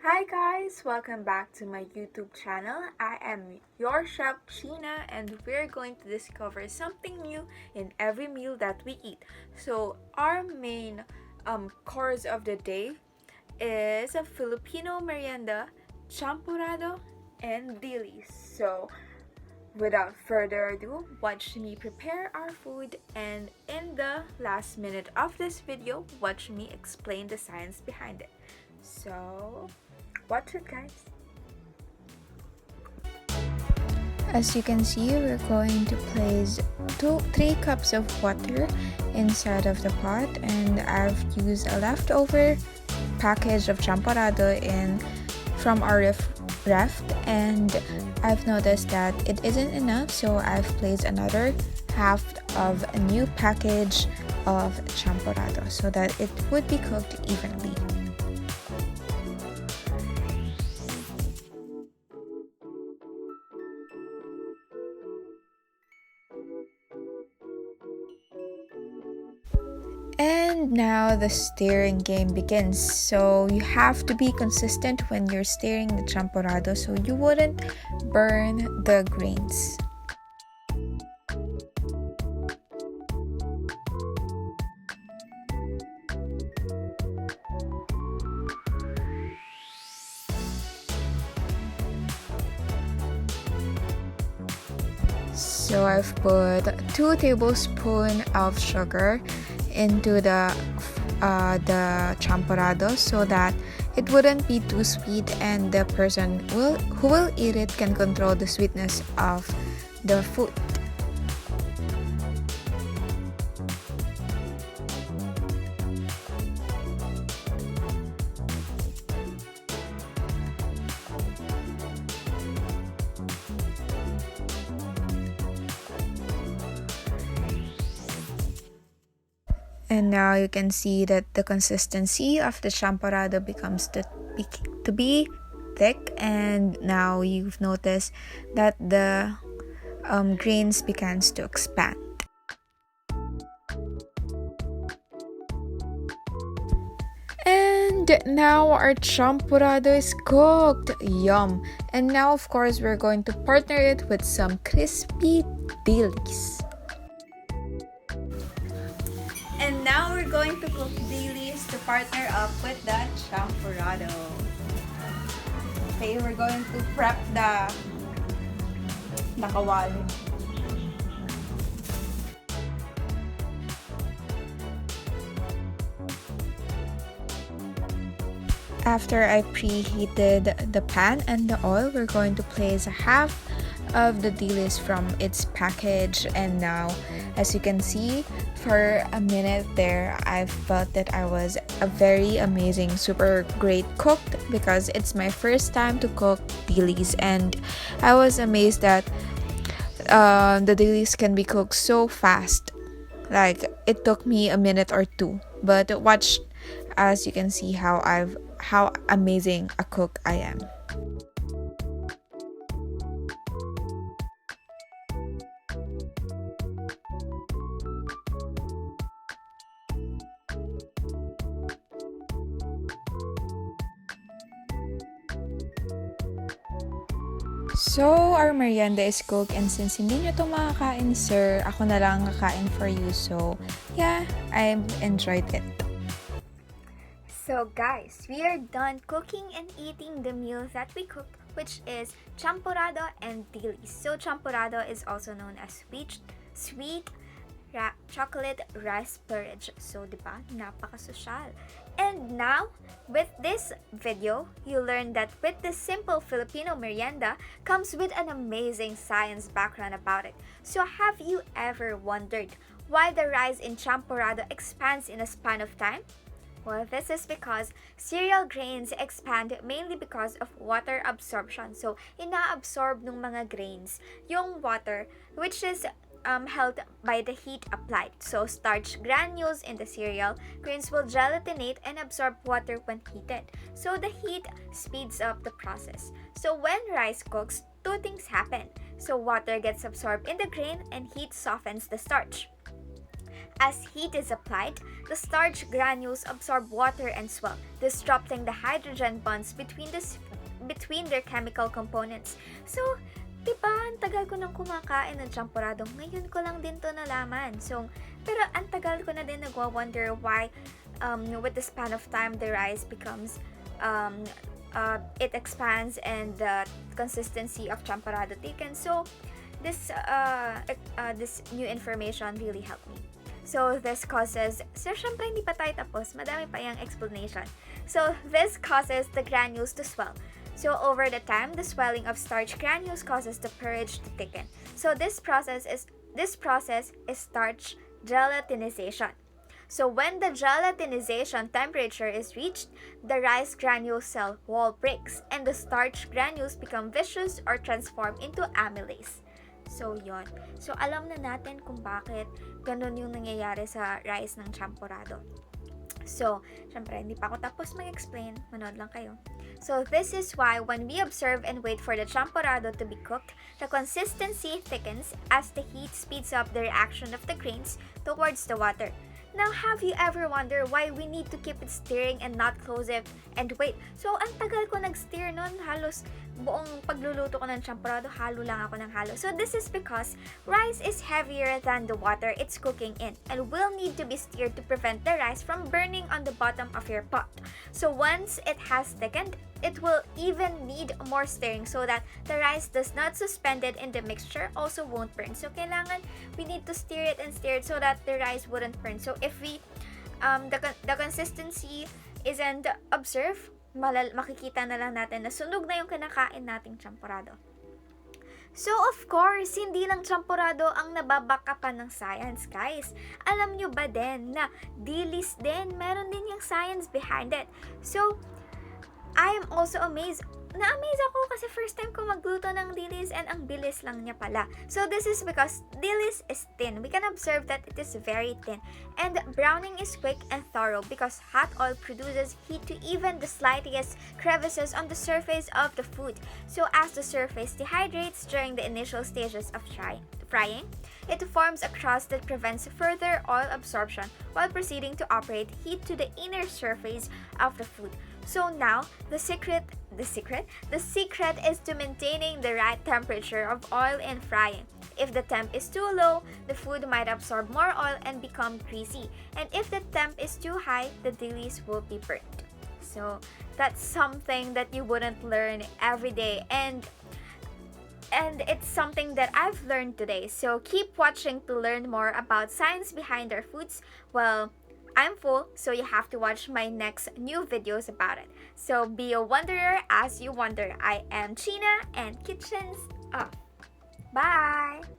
Hi guys, welcome back to my YouTube channel. I am your chef Sheena and we're going to discover something new in every meal that we eat. So our main course of the day is a Filipino merienda, champurrado, and dilis. So without further ado, watch me prepare our food, and in the last minute of this video, watch me explain the science behind it. So watch it, guys. As you can see, we're going to place 3 cups of water inside of the pot, and I've used a leftover package of champurrado from our ref, and I've noticed that it isn't enough, so I've placed another half of a new package of champurrado so that it would be cooked evenly. And now the stirring game begins. So you have to be consistent when you're stirring the champurrado so you wouldn't burn the grains. So I've put 2 tablespoons of sugar into the champurrado so that it wouldn't be too sweet, and the person who will eat it can control the sweetness of the food. And now you can see that the consistency of the champurrado becomes to be thick, and now you've noticed that the grains begins to expand. And now our champurrado is cooked. Yum! And now of course we're going to partner it with some crispy dilis. And now we're going to cook dilis to partner up with the champurrado. Okay, we're going to prep the kawali. After I preheated the pan and the oil, we're going to place a half of the dilis from its package, and now as you can see, for a minute there I felt that I was a very amazing, super great cook because it's my first time to cook dilis, and I was amazed that the dilis can be cooked so fast. Like it took me a minute or two, but watch as you can see how amazing a cook I am. So, our merienda is cooked, and since hindi nyo ito makakain, sir, ako na lang kakain for you. So, yeah, I've enjoyed it. So guys, we are done cooking and eating the meal that we cooked, which is champurrado and dilis. So champurrado is also known as sweet chocolate rice porridge. So diba, napaka-social. And now, with this video, you learned that with this simple Filipino merienda comes with an amazing science background about it. So have you ever wondered why the rice in champurrado expands in a span of time? Well, this is because cereal grains expand mainly because of water absorption. So, ina-absorb ng mga grains yung water, which is held by the heat applied. So, starch granules in the cereal grains will gelatinate and absorb water when heated. So, the heat speeds up the process. So, when rice cooks, 2 things happen. So, water gets absorbed in the grain and heat softens the starch. As heat is applied, the starch granules absorb water and swell, disrupting the hydrogen bonds between their chemical components. So, diba, ang tagal ko nang kumakain ng champurado. Ngayon ko lang din to nalaman. So, pero ang tagal ko na din nagwa-wonder why with the span of time the rice becomes it expands and the consistency of champurado thickens. So, this new information really helped me. So, this causes, so syempre hindi pa tayo tapos, madami pa yung explanation. So, this causes the granules to swell. So, over the time, the swelling of starch granules causes the porridge to thicken. So, this process is starch gelatinization. So, when the gelatinization temperature is reached, the rice granule cell wall breaks and the starch granules become viscous or transform into amylase. So, yon. So, alam na natin kung bakit ganun yung nangyayari sa rice ng champurado. So, syempre, hindi pa ako tapos mag-explain. Manood lang kayo. So, this is why when we observe and wait for the champurado to be cooked, the consistency thickens as the heat speeds up the reaction of the grains towards the water. Now, have you ever wondered why we need to keep it stirring and not close it and wait? So, ang tagal ko nag-stir nun, halos buong pagluluto ko ng champurado, halo lang ako ng halo. So, this is because rice is heavier than the water it's cooking in and will need to be stirred to prevent the rice from burning on the bottom of your pot. So, once it has thickened, it will even need more stirring so that the rice does not suspended in the mixture also won't burn. So, kailangan we need to stir it so that the rice wouldn't burn. So, if we the consistency isn't observed, makikita na lang natin na sunog na yung kinakain nating champurado. So, of course, hindi lang champurado ang nababakapan ng science, guys. Alam nyo ba din na dilis din, meron din yung science behind it. So, I am also amazed. Na-amaze ako kasi first time ko magluto ng dilis and ang bilis lang niya pala. So, this is because dilis is thin. We can observe that it is very thin. And browning is quick and thorough because hot oil produces heat to even the slightest crevices on the surface of the food. So, as the surface dehydrates during the initial stages of frying, it forms a crust that prevents further oil absorption while proceeding to operate heat to the inner surface of the food. So now, the secret is to maintaining the right temperature of oil in frying. If the temp is too low, the food might absorb more oil and become greasy. And if the temp is too high, the dilis will be burnt. So that's something that you wouldn't learn every day, and it's something that I've learned today. So keep watching to learn more about science behind our foods. Well, I'm full, so you have to watch my next new videos about it. So be a wanderer as you wonder. I am China, and kitchen's off. Bye!